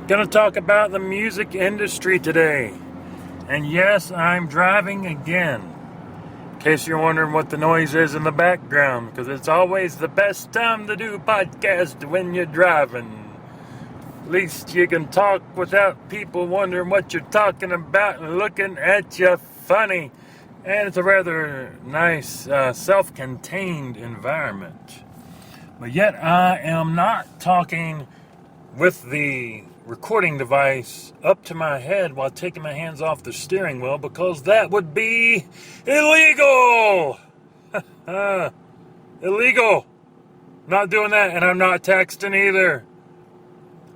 Gonna talk about the music industry today. And yes, I'm driving again. In case you're wondering what the noise is in the background, because it's always the best time to do a podcast when you're driving. At least you can talk without people wondering what you're talking about and looking at you funny. And it's a rather nice, self-contained environment. But yet I am not talking with the recording device up to my head while taking my hands off the steering wheel, because that would be illegal. Illegal. Not doing that, and I'm not texting either.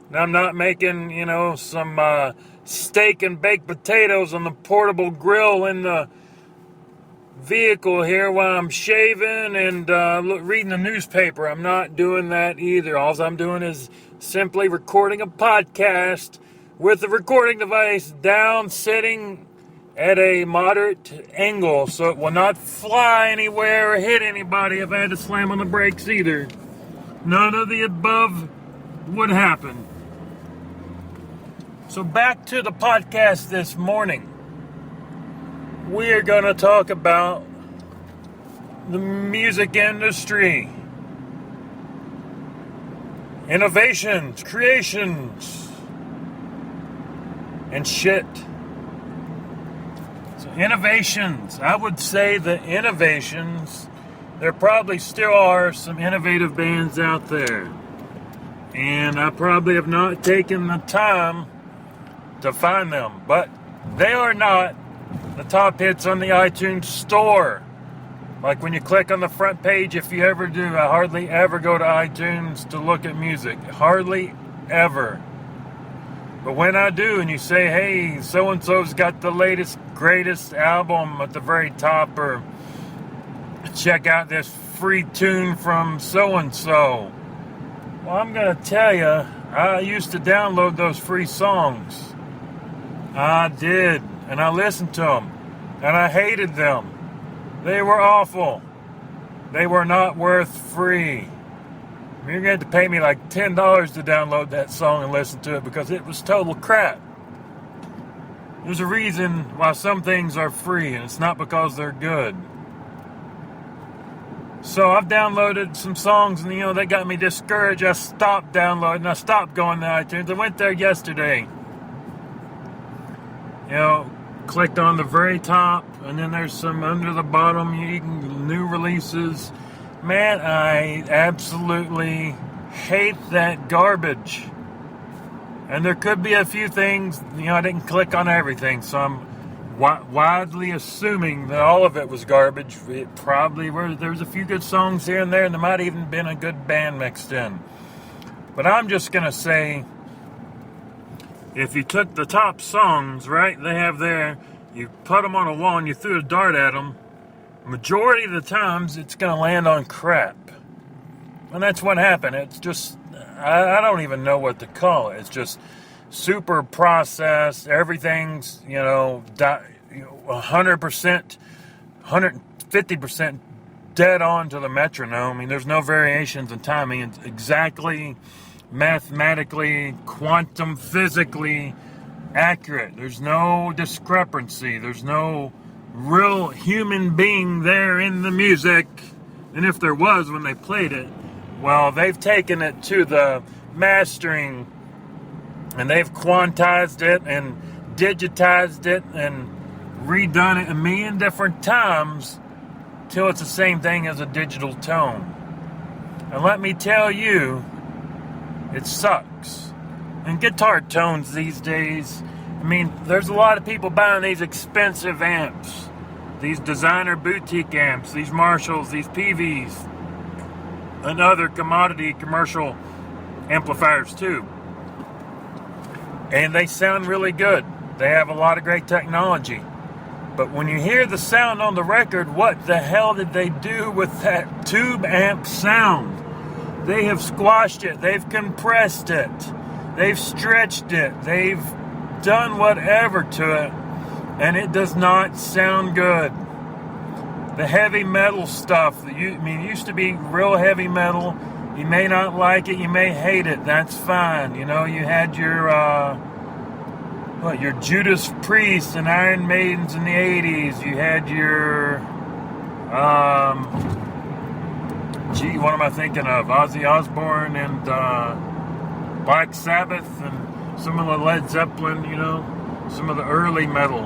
And I'm not making, some steak and baked potatoes on the portable grill in the vehicle here while I'm shaving and reading the newspaper. I'm not doing that either. All I'm doing is simply recording a podcast with the recording device down, sitting at a moderate angle so it will not fly anywhere or hit anybody if I had to slam on the brakes either. None of the above would happen. So back to the podcast this morning. We're going to talk about the music industry. Innovations, creations, and shit. So innovations, I would say the innovations, there probably still are some innovative bands out there. And I probably have not taken the time to find them. But they are not the top hits on the iTunes store. Like when you click on the front page, if you ever do, I hardly ever go to iTunes to look at music. Hardly ever. But when I do, and you say, hey, so-and-so's got the latest, greatest album at the very top, or check out this free tune from so-and-so. Well, I'm going to tell you, I used to download those free songs. I did. And I listened to them. And I hated them. They were awful. They were not worth free. You're going to have to pay me like $10 to download that song and listen to it, because it was total crap. There's a reason why some things are free, and it's not because they're good. So I've downloaded some songs, and they got me discouraged. I stopped downloading. I stopped going to iTunes. I went there yesterday. Clicked on the very top, and then there's some under the bottom, new releases. Man, I absolutely hate that garbage. And there could be a few things, I didn't click on everything, so I'm widely assuming that all of it was garbage. It probably were. There was a few good songs here and there, and there might even been a good band mixed in. But I'm just going to say, if you took the top songs, right, they have there, you put them on a wall and you threw a dart at them, majority of the times it's going to land on crap. And that's what happened. It's just, I don't even know what to call it. It's just super processed. Everything's, 100%, 150% dead on to the metronome. I mean, there's no variations in timing. It's exactly mathematically, quantum physically accurate. There's no discrepancy. There's no real human being there in the music. And if there was when they played it, well, they've taken it to the mastering, and they've quantized it and digitized it and redone it a million different times till it's the same thing as a digital tone. And let me tell you, it sucks. And guitar tones these days, there's a lot of people buying these expensive amps, these designer boutique amps, these Marshalls, these PVs, and other commodity commercial amplifiers too. And they sound really good. They have a lot of great technology. But when you hear the sound on the record, what the hell did they do with that tube amp sound? They have squashed it. They've compressed it. They've stretched it. They've done whatever to it. And it does not sound good. The heavy metal stuff, it used to be real heavy metal. You may not like it, you may hate it, that's fine. You know, you had your Judas Priest and Iron Maidens in the 80s. You had your, what am I thinking of? Ozzy Osbourne and Black Sabbath and some of the Led Zeppelin, you know, some of the early metal.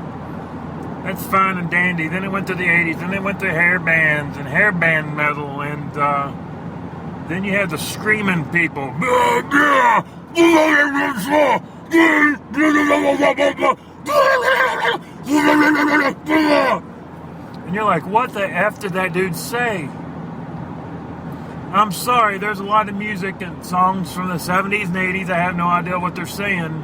That's fine and dandy. Then it went to the 80s, then it went to hair bands and hair band metal, and then you had the screaming people. And you're like, what the F did that dude say? I'm sorry, there's a lot of music and songs from the 70s and 80s. I have no idea what they're saying,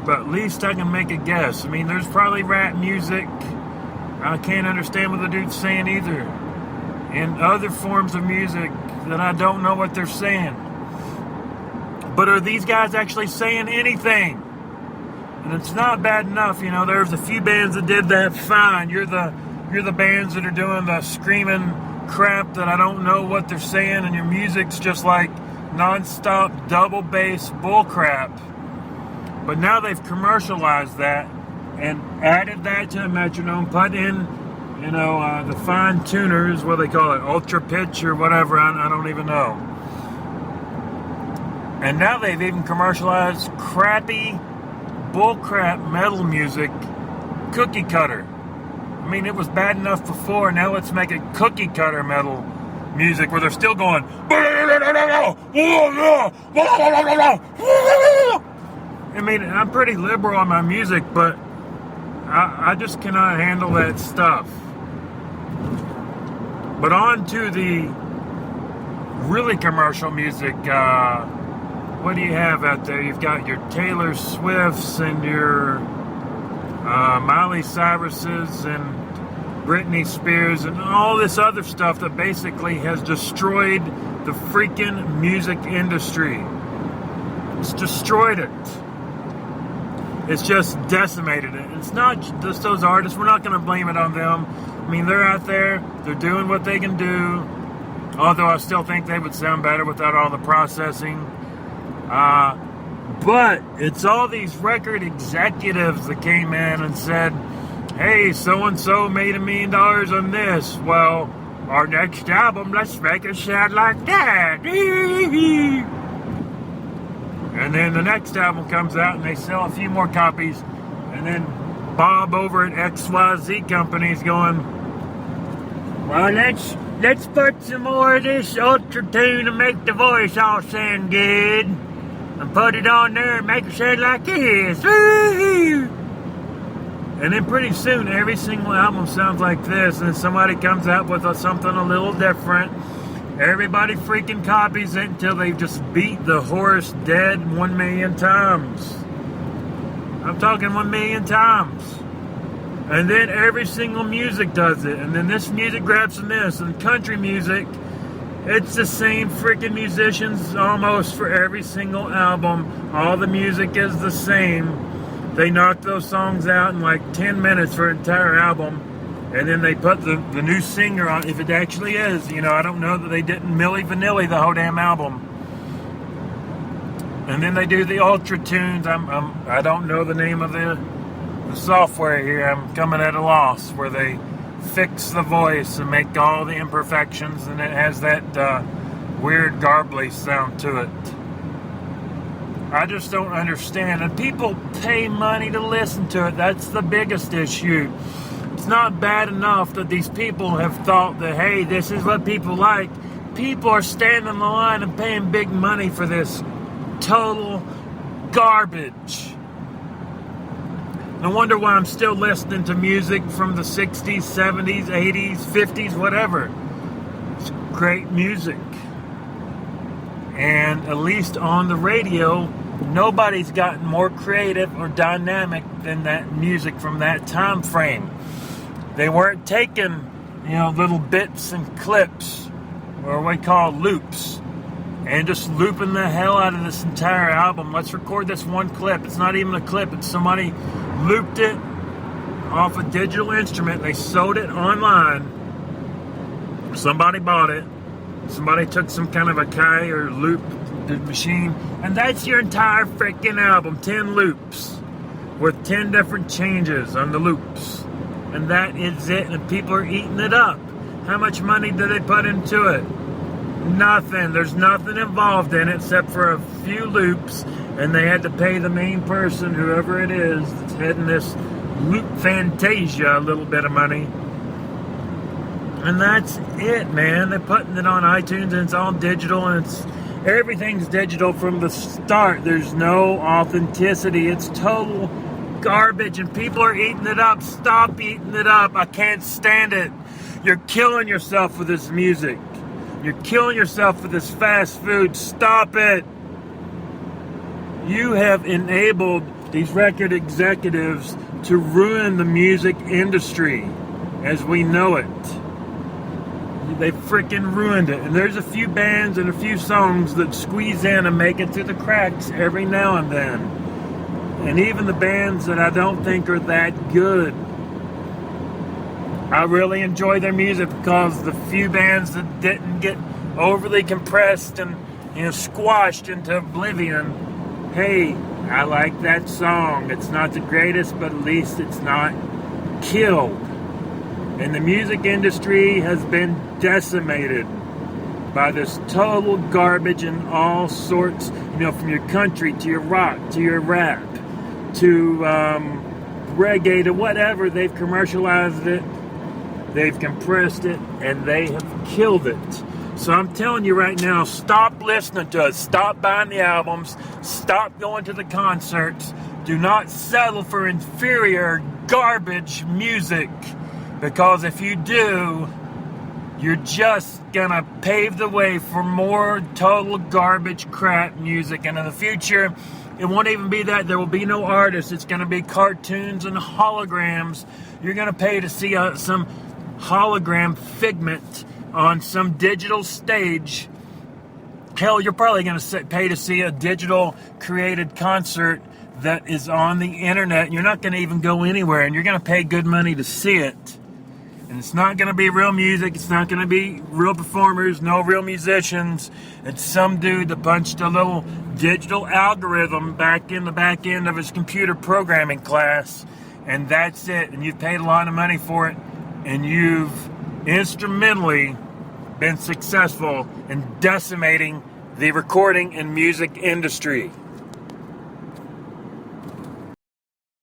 but at least I can make a guess. I mean, there's probably rap music. I can't understand what the dude's saying either. And other forms of music that I don't know what they're saying. But are these guys actually saying anything? And it's not bad enough, you know. There's a few bands that did that fine. You're the bands that are doing the screaming crap that I don't know what they're saying, and your music's just like non-stop double bass bull crap. But now they've commercialized that and added that to a metronome, put in, you know, the fine tuners, what do they call it, ultra pitch or whatever, I don't even know. And now they've even commercialized crappy bullcrap metal music, cookie cutter. I mean, it was bad enough before. Now let's make it cookie cutter metal music where they're still going. I mean, I'm pretty liberal on my music, but I just cannot handle that stuff. But on to the really commercial music. What do you have out there? You've got your Taylor Swifts and your Miley Cyruses and Britney Spears and all this other stuff that basically has destroyed the freaking music industry. It's destroyed it. It's just decimated it. It's not just those artists. We're not going to blame it on them. I mean, they're out there. They're doing what they can do. Although I still think they would sound better without all the processing. But it's all these record executives that came in and said, hey, so-and-so made $1 million on this. Well, our next album, let's make it sound like that. And then the next album comes out and they sell a few more copies. And then Bob over at XYZ Company's going, well, let's put some more of this ultra tune to make the voice all sound good. And put it on there and make it sound like this. Woo-hoo! And then pretty soon, every single album sounds like this. And somebody comes out with something a little different. Everybody freaking copies it until they've just beat the horse dead 1 million times. I'm talking 1 million times. And then every single music does it. And then this music grabs from this. And country music, it's the same freaking musicians almost for every single album. All the music is the same. They knock those songs out in like 10 minutes for an entire album. And then they put the new singer on, if it actually is. You know, I don't know that they didn't Milli Vanilli the whole damn album. And then they do the ultra tunes. I don't know the name of the software here. I'm coming at a loss, where they fix the voice and make all the imperfections, and it has that weird garbly sound to it. I just don't understand. And people pay money to listen to it. That's the biggest issue. It's not bad enough that these people have thought that, hey, this is what people like. People are standing in the line and paying big money for this total garbage. No wonder why I'm still listening to music from the 60s, 70s, 80s, 50s, whatever. It's great music. And at least on the radio, nobody's gotten more creative or dynamic than that music from that time frame. They weren't taking, little bits and clips, or what we call loops, and just looping the hell out of this entire album. Let's record this one clip. It's not even a clip. It's somebody looped it off a digital instrument. They sold it online. Somebody bought it. Somebody took some kind of a Kai or loop machine, and that's your entire freaking album. 10 loops with 10 different changes on the loops. And that is it, and people are eating it up. How much money do they put into it? Nothing. There's nothing involved in it except for a few loops, and they had to pay the main person, whoever it is, that's heading this loop fantasia, a little bit of money. And that's it, man. They're putting it on iTunes, and it's all digital, and everything's digital from the start. There's no authenticity. It's total garbage, and people are eating it up. Stop eating it up. I can't stand it. You're killing yourself with this music. You're killing yourself with this fast food. Stop it. You have enabled these record executives to ruin the music industry as we know it. They freaking ruined it. And there's a few bands and a few songs that squeeze in and make it through the cracks every now and then. And even the bands that I don't think are that good, I really enjoy their music, because the few bands that didn't get overly compressed and squashed into oblivion, hey, I like that song. It's not the greatest, but at least it's not killed. And the music industry has been decimated by this total garbage in all sorts, from your country to your rock to your rap to reggae to whatever. They've commercialized it, they've compressed it, and they have killed it. So I'm telling you right now, stop listening to it. Stop buying the albums. Stop going to the concerts. Do not settle for inferior garbage music. Because if you do, you're just gonna pave the way for more total garbage crap music. And in the future, it won't even be that. There will be no artists. It's gonna be cartoons and holograms. You're gonna pay to see some hologram figment on some digital stage. Hell, you're probably gonna pay to see a digital created concert that is on the internet. You're not gonna even go anywhere, and you're gonna pay good money to see it. And it's not going to be real music. It's not going to be real performers, no real musicians. It's some dude that punched a little digital algorithm back in the back end of his computer programming class. And that's it. And you've paid a lot of money for it. And you've instrumentally been successful in decimating the recording and music industry.